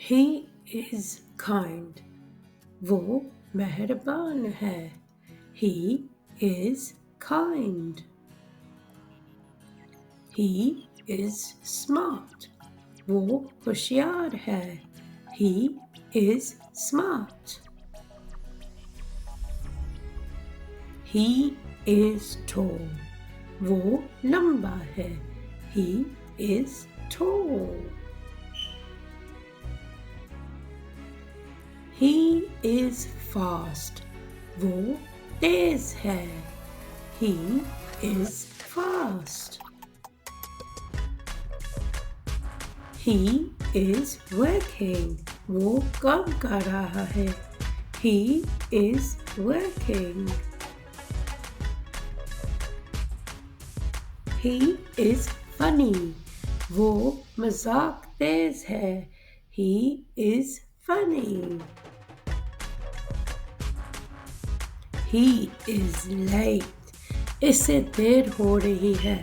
He is kind. वो मेहरबान है. He is kind. He is smart. वो होशियार है. He is smart. He is tall. वो लंबा है. He is tall. He is fast. वो तेज है. He is fast. He is working. वो काम कर रहा है. He is working. He is funny. वो मजाक तेज है. He is funny. He is late. इसे देर हो रही है.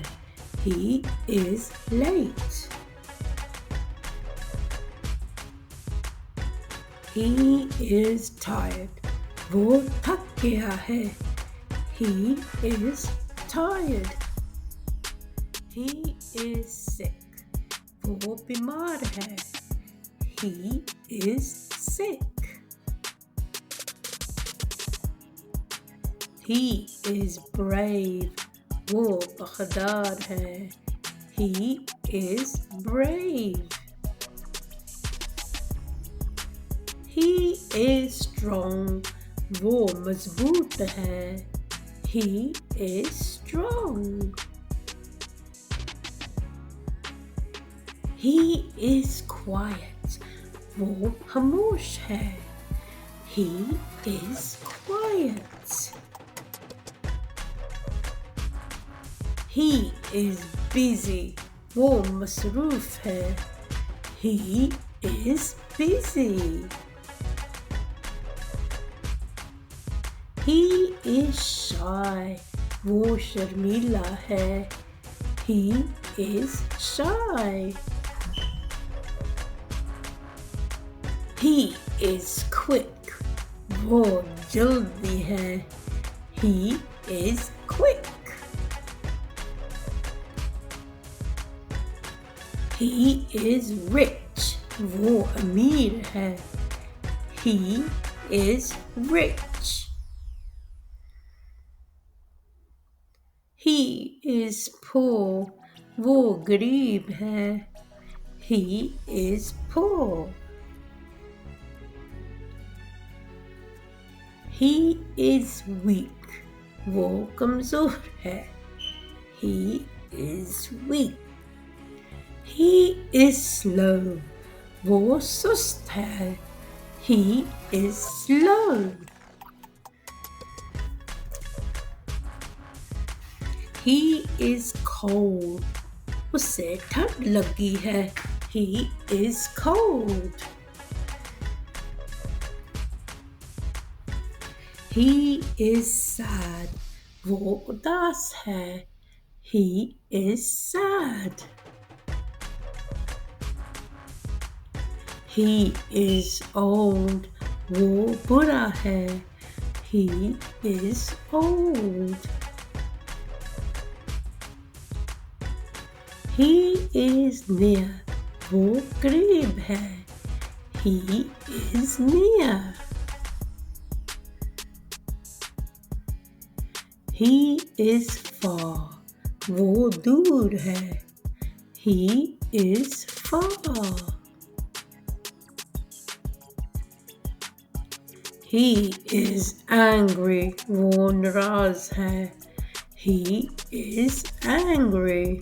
He is late. He is tired. वो थक गया है. He is tired. He is sick. वो बीमार है. He is sick. He is brave. वो बहादुर है. He is brave. He is strong. वो मजबूत है. He is strong. He is quiet. वो खामोश है. He is quiet. He is busy. वो मसरूफ है. He is busy. He is shy. वो शर्मीला है. He is shy. He is quick. वो जल्दी है. He is quick. He is rich. वो अमीर है. He is rich. He is poor. वो गरीब है. He is poor. He is weak. वो कमजोर है. He is weak. He is slow. वो सुस्त है. He is slow. He is cold. उसे ठंड लगी है. He is cold. He is sad. वो उदास है. He is sad. He is old. वो बुरा है. He is old. He is near. वो करीब है. He is near. He is far. वो दूर है. He is far. He is angry. वो नाराज है. He is angry.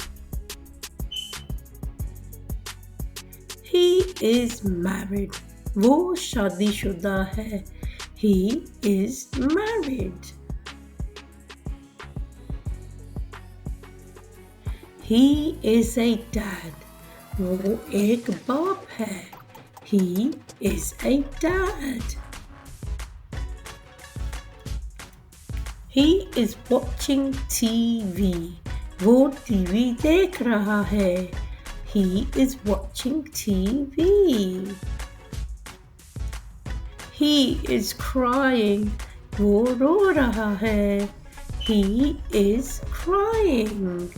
He is married. वो शादीशुदा है. He is married. He is a dad. वो एक बाप है. He is a dad. He is watching TV. वो टीवी देख रहा है. He is watching TV. He is crying. वो रो रहा है. He is crying.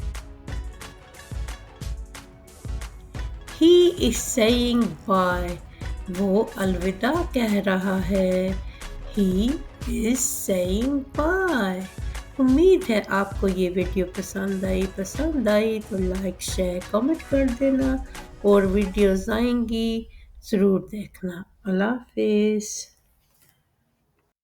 He is saying bye. वो अलविदा कह रहा है. He is saying bye. उम्मीद है आपको ये वीडियो पसंद आई तो लाइक शेयर कमेंट कर देना और वीडियोस आएंगी ज़रूर देखना. अल्लाह हाफिज़.